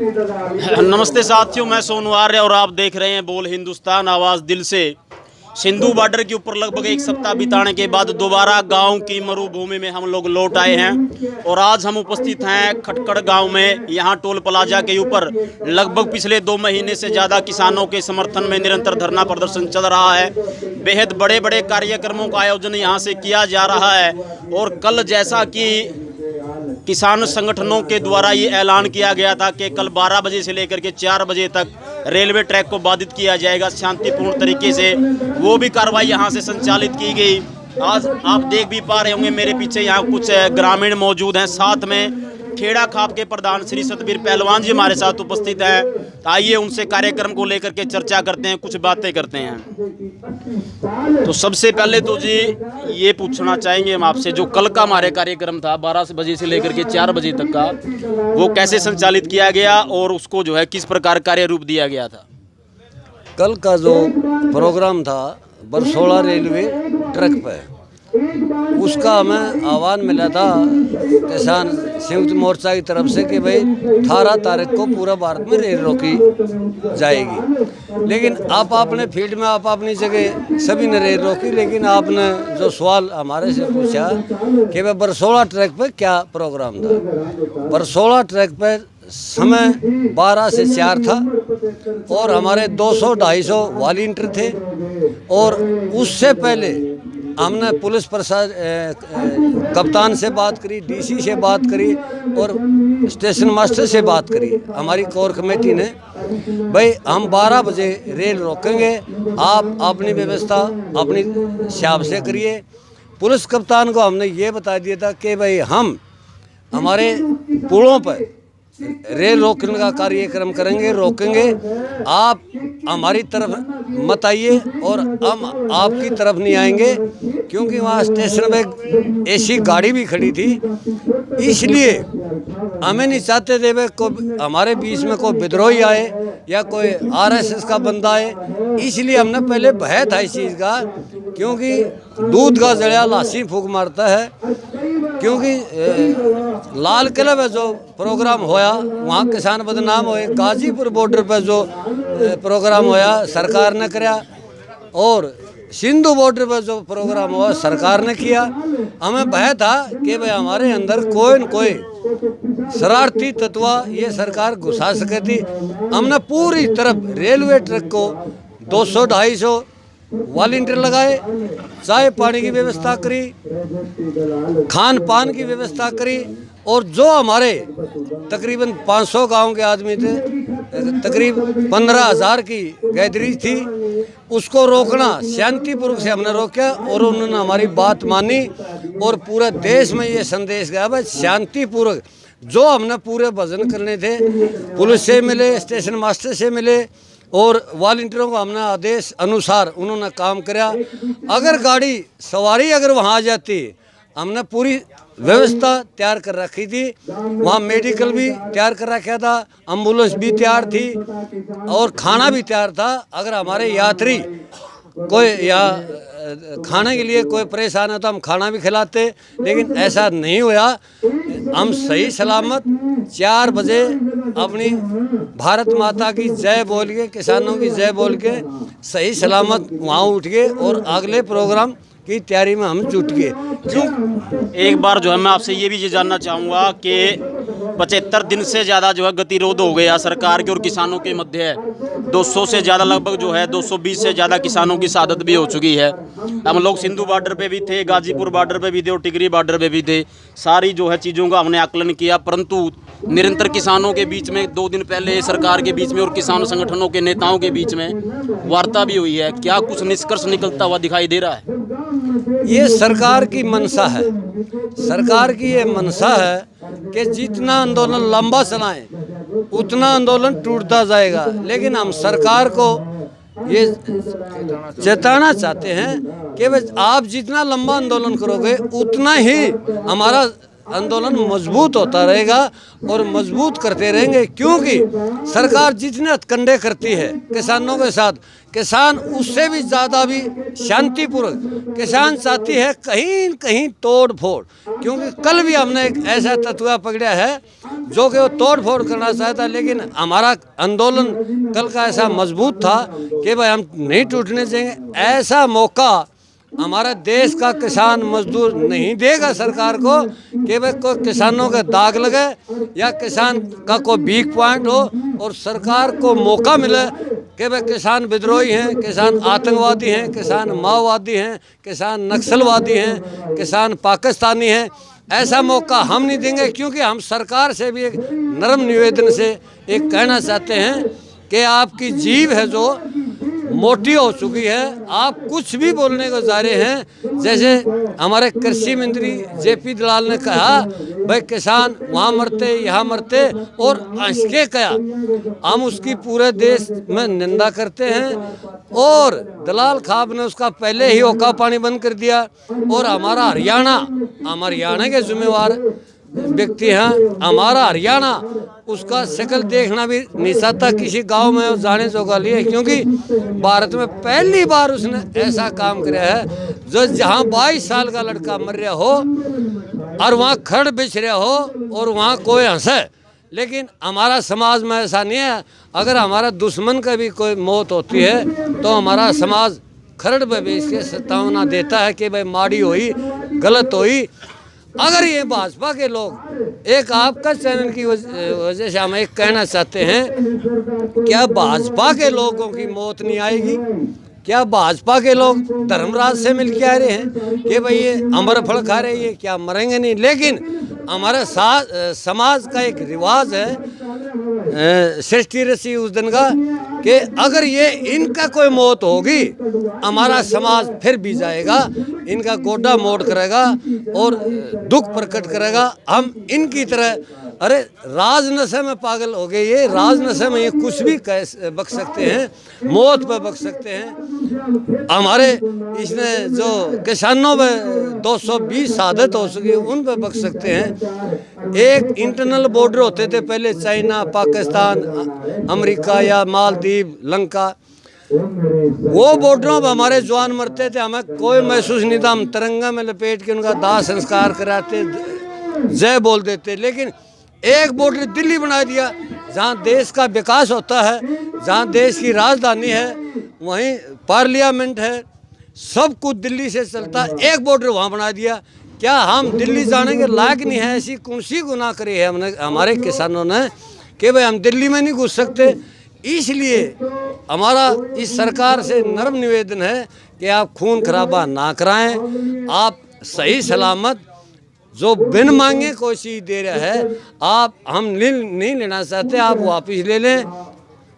नमस्ते साथियों, मैं सोनू आर्य और आप देख रहे हैं बोल हिंदुस्तान आवाज़ दिल से। सिंधु बॉर्डर के ऊपर लगभग एक सप्ताह बिताने के बाद दोबारा गांव की मरुभूमि में हम लोग लौट आए हैं और आज हम उपस्थित हैं खटकड़ गांव में। यहां टोल प्लाजा के ऊपर लगभग पिछले 2 महीने से ज़्यादा किसानों के समर्थन में निरंतर धरना प्रदर्शन चल रहा है। बेहद बड़े बड़े कार्यक्रमों का आयोजन यहां से किया जा रहा है और कल जैसा कि किसान संगठनों के द्वारा ये ऐलान किया गया था कि कल 12 बजे से लेकर के 4 बजे तक रेलवे ट्रैक को बाधित किया जाएगा शांतिपूर्ण तरीके से, वो भी कार्रवाई यहाँ से संचालित की गई। आज आप देख भी पा रहे होंगे मेरे पीछे यहाँ कुछ ग्रामीण मौजूद हैं, साथ में खेड़ा खाप के प्रधान श्री सतबीर पहलवान जी हमारे साथ उपस्थित हैं। आइए उनसे कार्यक्रम को लेकर के चर्चा करते हैं, कुछ बातें करते हैं। तो सबसे पहले तो जी ये पूछना चाहेंगे हम आपसे, जो कल का हमारे कार्यक्रम था 12 बजे से लेकर के 4 बजे तक का, वो कैसे संचालित किया गया और उसको जो है किस प्रकार कार्य रूप दिया गया था? कल का जो प्रोग्राम था बरसोला रेलवे ट्रैक पर, उसका हमें आह्वान मिला था किसान संयुक्त मोर्चा की तरफ से कि भाई 18 तारीख को पूरा भारत में रेल रोकी जाएगी। लेकिन आप अपने फील्ड में आप अपनी जगह सभी ने रेल रोकी, लेकिन आपने जो सवाल हमारे से पूछा कि भाई बरसोला ट्रैक पर क्या प्रोग्राम था। बरसोला ट्रैक पर समय 12 से 4 था और हमारे 200-250 वॉलंटियर थे और उससे पहले हमने पुलिस कप्तान से बात करी, डीसी से बात करी और स्टेशन मास्टर से बात करी हमारी कोर कमेटी ने। भाई हम 12 बजे रेल रोकेंगे, आप अपनी व्यवस्था अपनी हिसाब से करिए। पुलिस कप्तान को हमने ये बता दिया था कि भाई हम हमारे पुलों पर रेल रोकने का कार्यक्रम करेंगे, रोकेंगे, आप हमारी तरफ मत आइए और हम आपकी तरफ नहीं आएंगे, क्योंकि वहाँ स्टेशन में ऐसी गाड़ी भी खड़ी थी। इसलिए हमें नहीं चाहते थे वे कोई हमारे बीच में कोई विद्रोही आए या कोई आरएसएस का बंदा आए। इसलिए हमने पहले भय था इस चीज़ का, क्योंकि दूध का जड़िया लाशी फूंक मारता है। क्योंकि लाल किला में जो प्रोग्राम होया वहाँ किसान बदनाम हुए, गाजीपुर बॉर्डर पर जो प्रोग्राम होया सरकार ने कराया और सिंधु बॉर्डर पर जो प्रोग्राम हुआ सरकार ने किया। हमें भय था कि भाई हमारे अंदर कोई न कोई शरारती तत्व ये सरकार घुसा सके थी। हमने पूरी तरफ रेलवे ट्रैक को 200-250 वॉलंटियर लगाए, चाय पानी की व्यवस्था करी, खान पान की व्यवस्था करी और जो हमारे तकरीबन 500 गांव के आदमी थे, तकरीबन 15,000 की गैदरी थी, उसको रोकना शांतिपूर्वक से हमने रोका और उन्होंने हमारी बात मानी और पूरे देश में ये संदेश गया भाई शांतिपूर्वक। जो हमने पूरे भजन करने थे पुलिस से मिले, स्टेशन मास्टर से मिले और वॉलंटियरों को हमने आदेश अनुसार उन्होंने काम कराया। अगर गाड़ी सवारी अगर वहाँ आ जाती, हमने पूरी व्यवस्था तैयार कर रखी थी, वहाँ मेडिकल भी तैयार कर रखा था, एम्बुलेंस भी तैयार थी और खाना भी तैयार था। अगर हमारे यात्री कोई या खाने के लिए कोई परेशान है तो हम खाना भी खिलाते, लेकिन ऐसा नहीं हुआ। हम सही सलामत 4 बजे अपनी भारत माता की जय बोल के, किसानों की जय बोल के सही सलामत वहाँ उठ गए और अगले प्रोग्राम की तैयारी में हम जुट गए। क्यों एक बार जो है मैं आपसे ये भी जानना चाहूँगा कि 75 दिन से ज़्यादा जो है गतिरोध हो गया सरकार के और किसानों के मध्य है। 200 से ज़्यादा लगभग जो है 220 से ज़्यादा किसानों की शहादत भी हो चुकी है। हम लोग सिंधु बॉर्डर पे भी थे, गाजीपुर बॉर्डर पे भी थे और टिकरी बॉर्डर पे भी थे। सारी जो है चीज़ों का हमने आकलन किया, परंतु निरंतर किसानों के बीच में 2 दिन पहले सरकार के बीच में और किसान संगठनों के नेताओं के बीच में वार्ता भी हुई है। क्या कुछ निष्कर्ष निकलता हुआ दिखाई दे रहा है? ये सरकार की मंशा है, सरकार की ये मंशा है कि जितना आंदोलन लंबा चलाएं उतना आंदोलन टूटता जाएगा। लेकिन हम सरकार को ये चेताना चाहते हैं कि आप जितना लंबा आंदोलन करोगे उतना ही हमारा आंदोलन मजबूत होता रहेगा और मजबूत करते रहेंगे, क्योंकि सरकार जितने हथकंडे करती है किसानों के साथ, किसान उससे भी ज़्यादा भी शांतिपूर्वक किसान चाहती है कहीं न कहीं तोड़ फोड़, क्योंकि कल भी हमने एक ऐसा तत्वा पकड़ा है जो कि वो तोड़ फोड़ करना चाहता, लेकिन हमारा आंदोलन कल का ऐसा मजबूत था कि भाई हम नहीं टूटने देंगे। ऐसा मौका हमारा देश का किसान मजदूर नहीं देगा सरकार को कि भाई कोई किसानों का दाग लगे या किसान का कोई वीक पॉइंट हो और सरकार को मौका मिले कि भाई किसान विद्रोही हैं, किसान आतंकवादी हैं, किसान माओवादी हैं, किसान नक्सलवादी हैं, किसान पाकिस्तानी हैं। ऐसा मौका हम नहीं देंगे, क्योंकि हम सरकार से भी एक नरम निवेदन से एक कहना चाहते हैं कि आपकी जीभ है जो मोटी हो चुकी है, आप कुछ भी बोलने को जा रहे हैं। जैसे हमारे कृषि मंत्री जेपी दलाल ने कहा भाई किसान वहाँ मरते यहाँ मरते और हंस के कहा, हम उसकी पूरे देश में निंदा करते हैं और दलाल खाब ने उसका पहले ही औका पानी बंद कर दिया। और हमारा हरियाणा के जिम्मेवार व्यक्ति हैं, हमारा हरियाणा उसका शक्ल देखना भी नहीं चाहता किसी गांव में जाने जोगा लिए, क्योंकि भारत में पहली बार उसने ऐसा काम किया है जो जहां 22 साल का लड़का मर रहा हो और वहां खड़ बिछ रहा हो और वहां कोई हंसे। लेकिन हमारा समाज में ऐसा नहीं है। अगर हमारा दुश्मन का भी कोई मौत होती है तो हमारा समाज खरड़ पे भी इसके सत्तावना देता है कि भाई माड़ी हुई, गलत हुई। अगर ये भाजपा के लोग, एक आपका चैनल की वजह से हम एक कहना चाहते हैं, क्या भाजपा के लोगों की मौत नहीं आएगी? क्या भाजपा के लोग धर्मराज से मिल के आ रहे हैं कि भाई ये अमर फल खा रहे हैं, क्या मरेंगे नहीं? लेकिन हमारे साथ समाज का एक रिवाज है सृष्टि रची उस दिन का कि अगर ये इनका कोई मौत होगी हमारा समाज फिर भी जाएगा, इनका गोडा मोड़ करेगा और दुख प्रकट करेगा। हम इनकी तरह, अरे राज नशे में पागल हो गए, ये राज नशे में ये कुछ भी बक सकते हैं, मौत पे बक सकते हैं। हमारे इसने जो किसानों में 220 शहादत हो सकी उन पे बक सकते हैं। एक इंटरनल बॉर्डर होते थे पहले, चाइना, पाकिस्तान, अमेरिका या मालदीव, लंका, वो बॉर्डरों पर हमारे जवान मरते थे, हमें कोई महसूस नहीं था। हम तिरंगा में लपेट के उनका दाह संस्कार कराते, जय बोल देते। लेकिन एक बॉर्डर दिल्ली बना दिया, जहाँ देश का विकास होता है, जहाँ देश की राजधानी है, वहीं पार्लियामेंट है, सब कुछ दिल्ली से चलता, एक बॉर्डर वहाँ बना दिया। क्या हम दिल्ली जाने के लायक नहीं है? ऐसी कौन सी गुनाह करी है हमने, हमारे किसानों ने, कि भाई हम दिल्ली में नहीं घुस सकते? इसलिए हमारा इस सरकार से नर्म निवेदन है कि आप खून खराबा ना कराएं, आप सही सलामत जो बिन मांगे कोई चीज़ दे रहा है, आप हम नहीं लेना चाहते, आप वापस ले लें।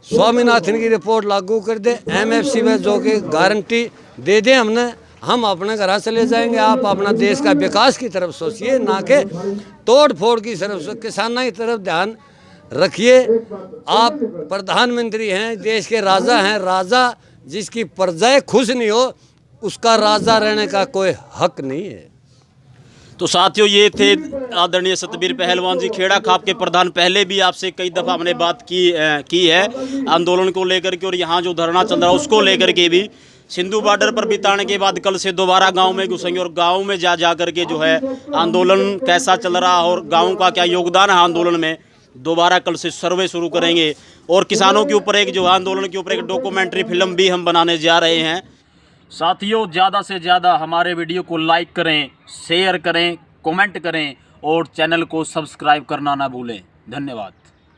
स्वामीनाथन की रिपोर्ट लागू कर दे, MFC में जो कि गारंटी दे दें हमने, हम अपने घर चले जाएंगे। आप अपना देश का विकास की तरफ सोचिए, ना कि तोड़ फोड़ की तरफ, किसानों की तरफ ध्यान रखिए। आप प्रधानमंत्री हैं, देश के राजा हैं। राजा जिसकी प्रजाएं खुश नहीं हो उसका राजा रहने का कोई हक नहीं है। तो साथियों, ये थे आदरणीय सतबीर पहलवान जी, खेड़ा खाप के प्रधान। पहले भी आपसे कई दफ़ा हमने बात की है आंदोलन को लेकर के, और यहाँ जो धरना चल रहा है उसको लेकर के भी। सिंधु बॉर्डर पर बिताने के बाद कल से दोबारा गांव में घुसेंगे और गांव में जा कर के जो है आंदोलन कैसा चल रहा और गाँव का क्या योगदान है आंदोलन में, दोबारा कल से सर्वे शुरू करेंगे। और किसानों के ऊपर एक जो आंदोलन के ऊपर एक डॉक्यूमेंट्री फिल्म भी हम बनाने जा रहे हैं। साथियों, ज़्यादा से ज़्यादा हमारे वीडियो को लाइक करें, शेयर करें, कमेंट करें और चैनल को सब्सक्राइब करना ना भूलें। धन्यवाद।